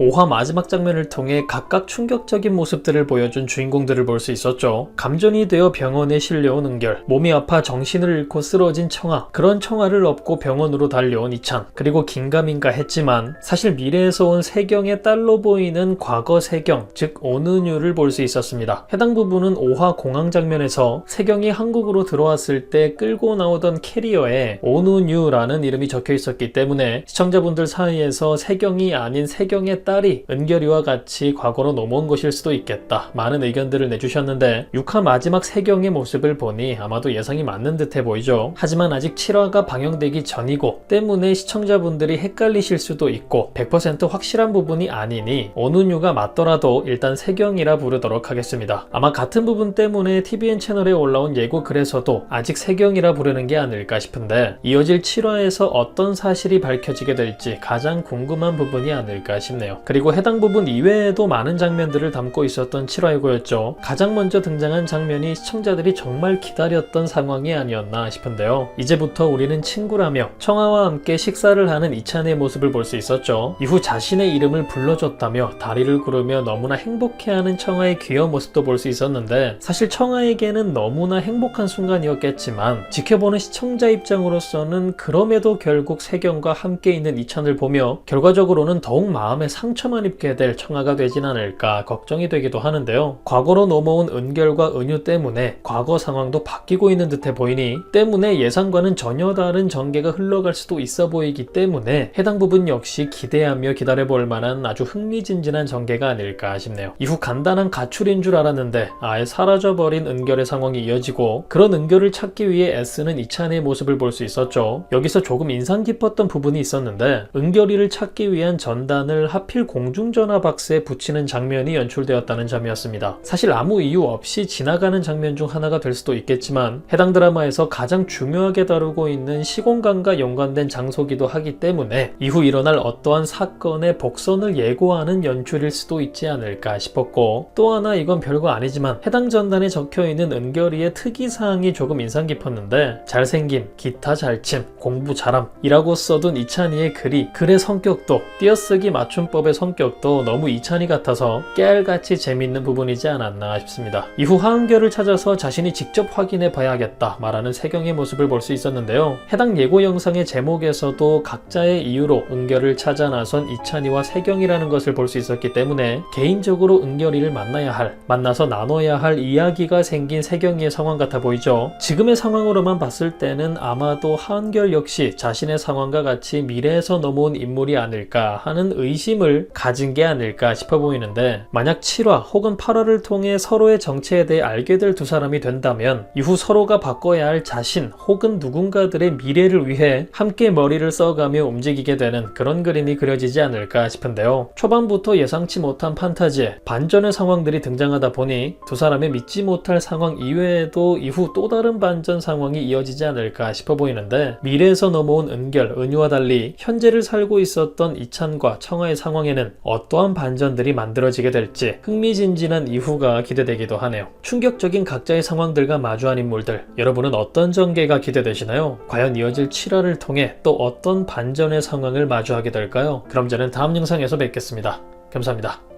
5화 마지막 장면을 통해 각각 충격적인 모습들을 보여준 주인공들을 볼 수 있었죠. 감전이 되어 병원에 실려온 은결, 몸이 아파 정신을 잃고 쓰러진 청아, 그런 청아를 업고 병원으로 달려온 이찬, 그리고 긴가민가 했지만 사실 미래에서 온 세경의 딸로 보이는 과거 세경, 즉 오는유를 볼 수 있었습니다. 해당 부분은 5화 공항 장면에서 세경이 한국으로 들어왔을 때 끌고 나오던 캐리어에 오는유라는 이름이 적혀 있었기 때문에 시청자분들 사이에서 세경이 아닌 세경의 딸이 은결이와 같이 과거로 넘어온 것일 수도 있겠다, 많은 의견들을 내주셨는데 6화 마지막 세경의 모습을 보니 아마도 예상이 맞는 듯해 보이죠. 하지만 아직 7화가 방영되기 전이고 때문에 시청자분들이 헷갈리실 수도 있고 100% 확실한 부분이 아니니 오는유가 맞더라도 일단 세경이라 부르도록 하겠습니다. 아마 같은 부분 때문에 TVN 채널에 올라온 예고 글에서도 아직 세경이라 부르는 게 아닐까 싶은데 이어질 7화에서 어떤 사실이 밝혀지게 될지 가장 궁금한 부분이 아닐까 싶네요. 그리고 해당 부분 이외에도 많은 장면들을 담고 있었던 7화이고였죠. 가장 먼저 등장한 장면이 시청자들이 정말 기다렸던 상황이 아니었나 싶은데요. 이제부터 우리는 친구라며 청아와 함께 식사를 하는 이찬의 모습을 볼 수 있었죠. 이후 자신의 이름을 불러줬다며 다리를 구르며 너무나 행복해하는 청아의 귀여운 모습도 볼 수 있었는데 사실 청아에게는 너무나 행복한 순간이었겠지만 지켜보는 시청자 입장으로서는 그럼에도 결국 세경과 함께 있는 이찬을 보며 결과적으로는 더욱 마음에 상처만 입게 될 청아가 되진 않을까 걱정이 되기도 하는데요. 과거로 넘어온 은결과 은유 때문에 과거 상황도 바뀌고 있는 듯해 보이니 때문에 예상과는 전혀 다른 전개가 흘러갈 수도 있어 보이기 때문에 해당 부분 역시 기대하며 기다려볼 만한 아주 흥미진진한 전개가 아닐까 싶네요. 이후 간단한 가출인 줄 알았는데 아예 사라져버린 은결의 상황이 이어지고 그런 은결을 찾기 위해 애쓰는 이찬의 모습을 볼 수 있었죠. 여기서 조금 인상 깊었던 부분이 있었는데 은결이를 찾기 위한 전단을 하필 공중전화 박스에 붙이는 장면이 연출되었다는 점이었습니다. 사실 아무 이유 없이 지나가는 장면 중 하나가 될 수도 있겠지만 해당 드라마에서 가장 중요하게 다루고 있는 시공간과 연관된 장소기도 하기 때문에 이후 일어날 어떠한 사건의 복선을 예고하는 연출일 수도 있지 않을까 싶었고 또 하나 이건 별거 아니지만 해당 전단에 적혀있는 은결이의 특이사항이 조금 인상 깊었는데 잘생김, 기타 잘침, 공부 잘함 이라고 써둔 이찬이의 글의 성격도 띄어쓰기 맞춤법의 성격도 너무 이찬이 같아서 깨알같이 재밌는 부분이지 않았나 싶습니다. 이후 하은결을 찾아서 자신이 직접 확인해 봐야겠다 말하는 세경의 모습을 볼 수 있었는데요. 해당 예고 영상의 제목에서도 각자의 이유로 은결을 찾아 나선 이찬이와 세경이라는 것을 볼 수 있었기 때문에 개인적으로 은결이를 만나서 나눠야 할 이야기가 생긴 세경이의 상황 같아 보이죠. 지금의 상황으로만 봤을 때는 아마도 하은결 역시 자신의 상황과 같이 미래에서 넘어온 인물이 아닐까 하는 의심을 가진 게 아닐까 싶어 보이는데 만약 7화 혹은 8화를 통해 서로의 정체에 대해 알게 될 두 사람이 된다면 이후 서로가 바꿔야 할 자신 혹은 누군가들의 미래를 위해 함께 머리를 써가며 움직이게 되는 그런 그림이 그려지지 않을까 싶은데요. 초반부터 예상치 못한 판타지에 반전의 상황들이 등장하다 보니 두 사람의 믿지 못할 상황 이외에도 이후 또 다른 반전 상황이 이어지지 않을까 싶어 보이는데 미래에서 넘어온 은결, 은유와 달리 현재를 살고 있었던 이찬과 청아의 상황에는 어떠한 반전들이 만들어지게 될지 흥미진진한 이후가 기대되기도 하네요. 충격적인 각자의 상황들과 마주한 인물들, 여러분은 어떤 전개가 기대되시나요? 과연 이어질 7화를 통해 또 어떤 반전의 상황을 마주하게 될까요? 그럼 저는 다음 영상에서 뵙겠습니다. 감사합니다.